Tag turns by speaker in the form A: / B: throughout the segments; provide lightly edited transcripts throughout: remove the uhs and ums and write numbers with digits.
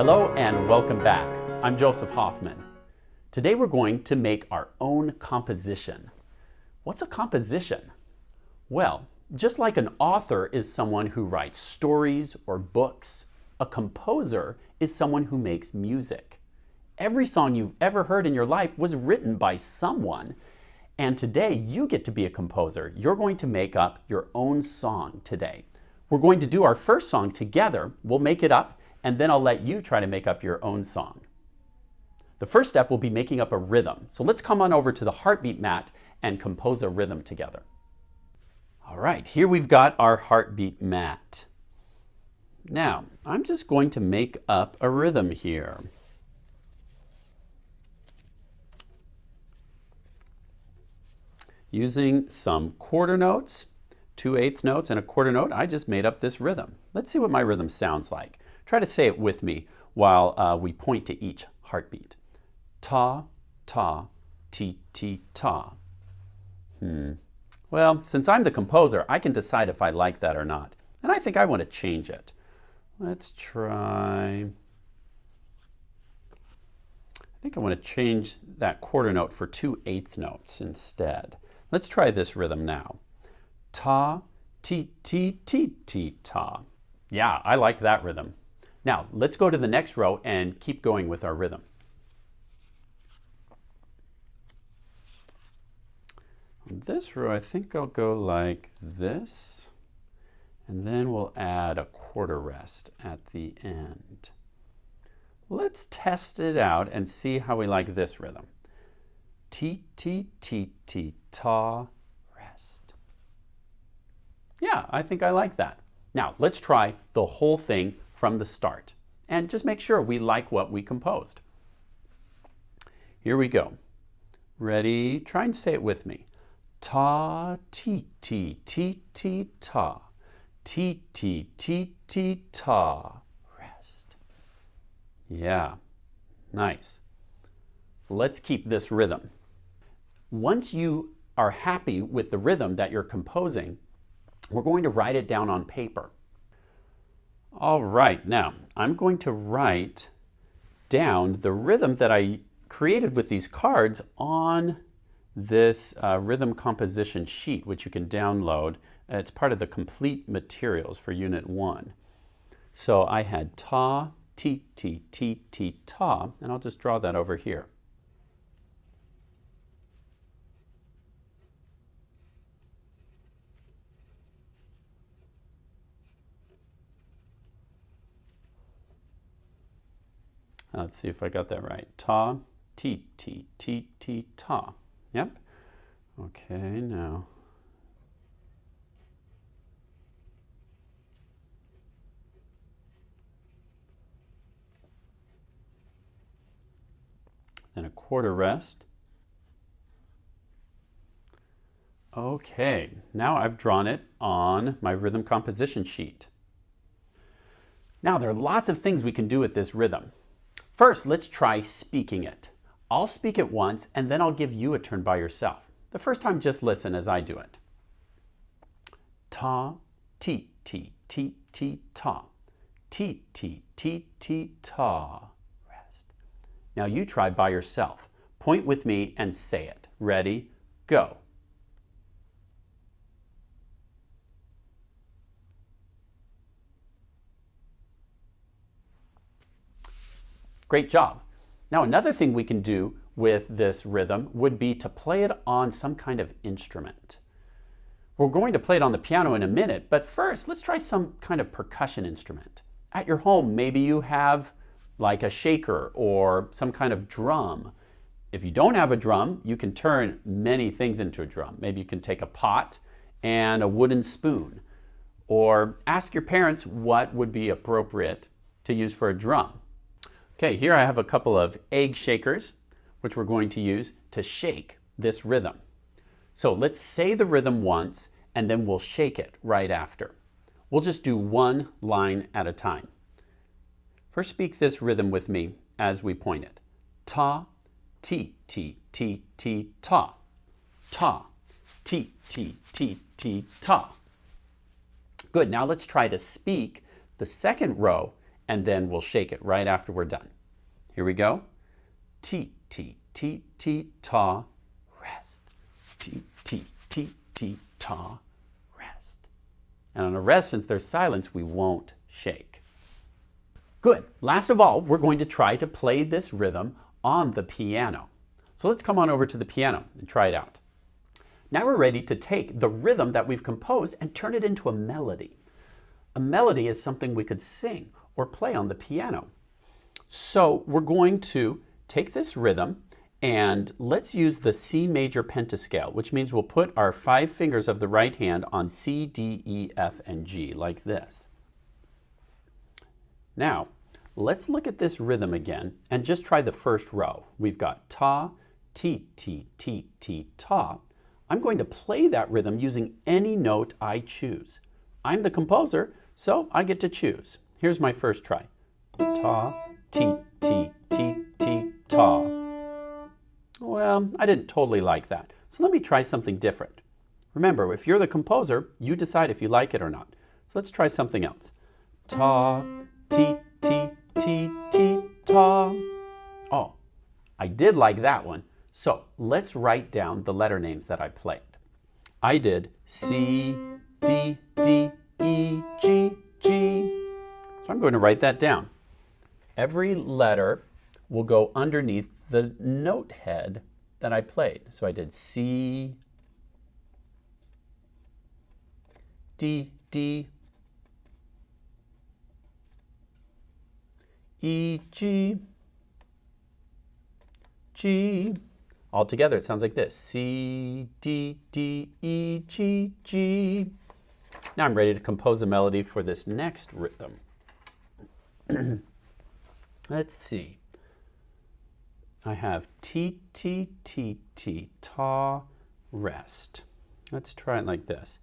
A: Hello and welcome back. I'm Joseph Hoffman. Today we're going to make our own composition. What's a composition? Well, just like an author is someone who writes stories or books, a composer is someone who makes music. Every song you've ever heard in your life was written by someone, and today you get to be a composer. You're going to make up your own song today. We're going to do our first song together. We'll make it up, and then I'll let you try to make up your own song. The first step will be making up a rhythm. So let's come on over to the heartbeat mat and compose a rhythm together. All right, here we've got our heartbeat mat. Now, I'm just going to make up a rhythm here. Using some quarter notes, 2/8 notes, and a quarter note, I just made up this rhythm. Let's see what my rhythm sounds like. Try to say it with me while we point to each heartbeat. Ta, ta, ti, ti, ta. Well, since I'm the composer, I can decide if I like that or not. And I think I want to change it. Let's try. I think I want to change that quarter note for 2/8 notes instead. Let's try this rhythm now. Ta, ti, ti, ti, ti, ta. Yeah, I like that rhythm. Now, let's go to the next row and keep going with our rhythm. On this row, I think I'll go like this, and then we'll add a quarter rest at the end. Let's test it out and see how we like this rhythm. Ti, ti, ti, ti, ta, rest. Yeah, I think I like that. Now, let's try the whole thing from the start and just make sure we like what we composed. Here we go. Ready? Try and say it with me. Ta, ti, ti, ti, ti, ta. Ti, ti, ti, ti, ta. Rest. Yeah, nice. Let's keep this rhythm. Once you are happy with the rhythm that you're composing, we're going to write it down on paper. All right, now I'm going to write down the rhythm that I created with these cards on this rhythm composition sheet, which you can download. It's part of the complete materials for Unit 1. So I had ta, ti, ti, ti, ti, ta, and I'll just draw that over here. Let's see if I got that right. Ta, ti, ti, ti, ti, ta. Yep. Okay, now. Then a quarter rest. Okay, now I've drawn it on my rhythm composition sheet. Now there are lots of things we can do with this rhythm. First, let's try speaking it. I'll speak it once, and then I'll give you a turn by yourself. The first time, just listen as I do it. Ta, ti, ti, ti, ti, ta. Ti, ti, ti, ti, ta. Rest. Now you try by yourself. Point with me and say it. Ready? Go. Great job. Now another thing we can do with this rhythm would be to play it on some kind of instrument. We're going to play it on the piano in a minute, but first let's try some kind of percussion instrument. At your home, maybe you have like a shaker or some kind of drum. If you don't have a drum, you can turn many things into a drum. Maybe you can take a pot and a wooden spoon, or ask your parents what would be appropriate to use for a drum. Okay, here I have a couple of egg shakers, which we're going to use to shake this rhythm. So let's say the rhythm once, and then we'll shake it right after. We'll just do one line at a time. First, speak this rhythm with me as we point it. Ta, ti, ti, ti, ti, ta. Ta, ti, ti, ti, ti, ta. Good, now let's try to speak the second row and then we'll shake it right after we're done. Here we go. T, T, T, T, ta, rest. T, T, T, T, ta, rest. And on a rest, since there's silence, we won't shake. Good. Last of all, we're going to try to play this rhythm on the piano. So let's come on over to the piano and try it out. Now we're ready to take the rhythm that we've composed and turn it into a melody. A melody is something we could sing or play on the piano. So we're going to take this rhythm and let's use the C major pentascale, which means we'll put our 5 fingers of the right hand on C, D, E, F, and G like this. Now, let's look at this rhythm again and just try the first row. We've got ta, ti, ti, ti, ti, ta. I'm going to play that rhythm using any note I choose. I'm the composer, so I get to choose. Here's my first try. Ta, ti, ti, ti, ti, ta. Well, I didn't totally like that. So let me try something different. Remember, if you're the composer, you decide if you like it or not. So let's try something else. Ta, ti, ti, ti, ti, ta. Oh, I did like that one. So let's write down the letter names that I played. I did C, D, D, E, G, G. So I'm going to write that down. Every letter will go underneath the note head that I played. So I did C, D, D, E, G, G. All together, it sounds like this. C, D, D, E, G, G. Now I'm ready to compose a melody for this next rhythm. Let's see. I have T, T, T, T, ta, rest. Let's try it like this.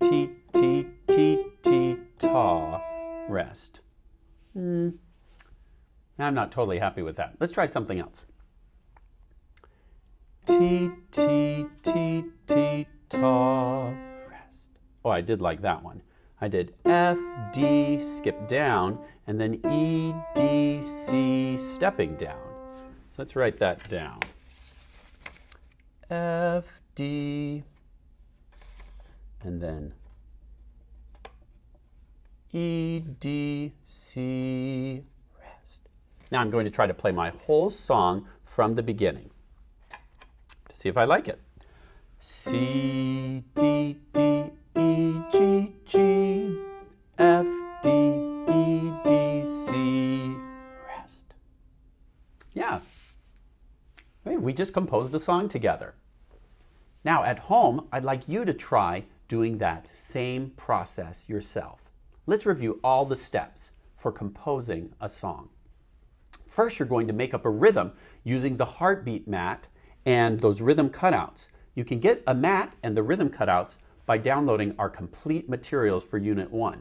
A: T, T, T, T, ta, rest. I'm not totally happy with that. Let's try something else. T, T, T, T, ta, rest. Oh, I did like that one. I did F, D, skip down, and then E, D, C, stepping down. So let's write that down. F, D, and then E, D, C, rest. Now I'm going to try to play my whole song from the beginning. See if I like it. C, D, D, E, G, G, F, D, E, D, C, rest. Yeah. Hey, we just composed a song together. Now at home, I'd like you to try doing that same process yourself. Let's review all the steps for composing a song. First, you're going to make up a rhythm using the heartbeat mat and those rhythm cutouts. You can get a mat and the rhythm cutouts by downloading our complete materials for Unit 1.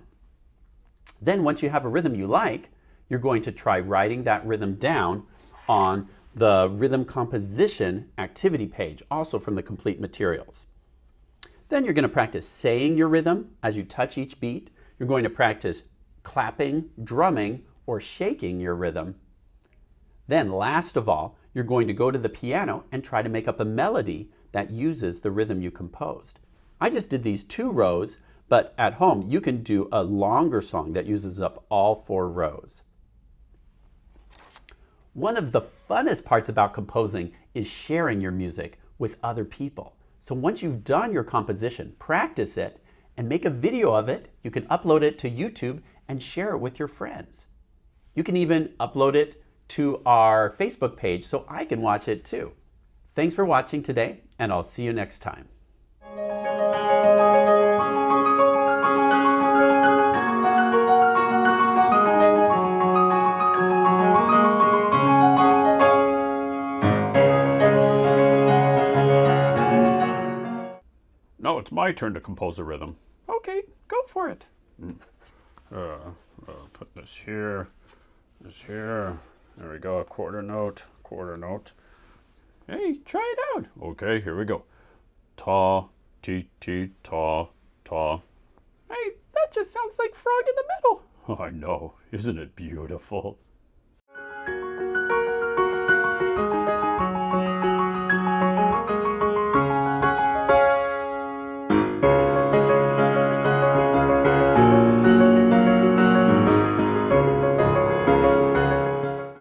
A: Then once you have a rhythm you like, you're going to try writing that rhythm down on the rhythm composition activity page, also from the complete materials. Then you're going to practice saying your rhythm as you touch each beat. You're going to practice clapping, drumming, or shaking your rhythm. Then last of all, you're going to go to the piano and try to make up a melody that uses the rhythm you composed. I just did these 2 rows, but at home you can do a longer song that uses up all 4 rows. One of the funnest parts about composing is sharing your music with other people. So once you've done your composition, practice it and make a video of it. You can upload it to YouTube and share it with your friends. You can even upload it to our Facebook page so I can watch it too. Thanks for watching today, and I'll see you next time. Now it's my turn to compose a rhythm. Okay, go for it. Put this here, this here. There we go, a quarter note, quarter note. Hey, try it out. Okay, here we go. Ta, ti, ti, ta, ta. Hey, that just sounds like frog in the middle. I know, isn't it beautiful?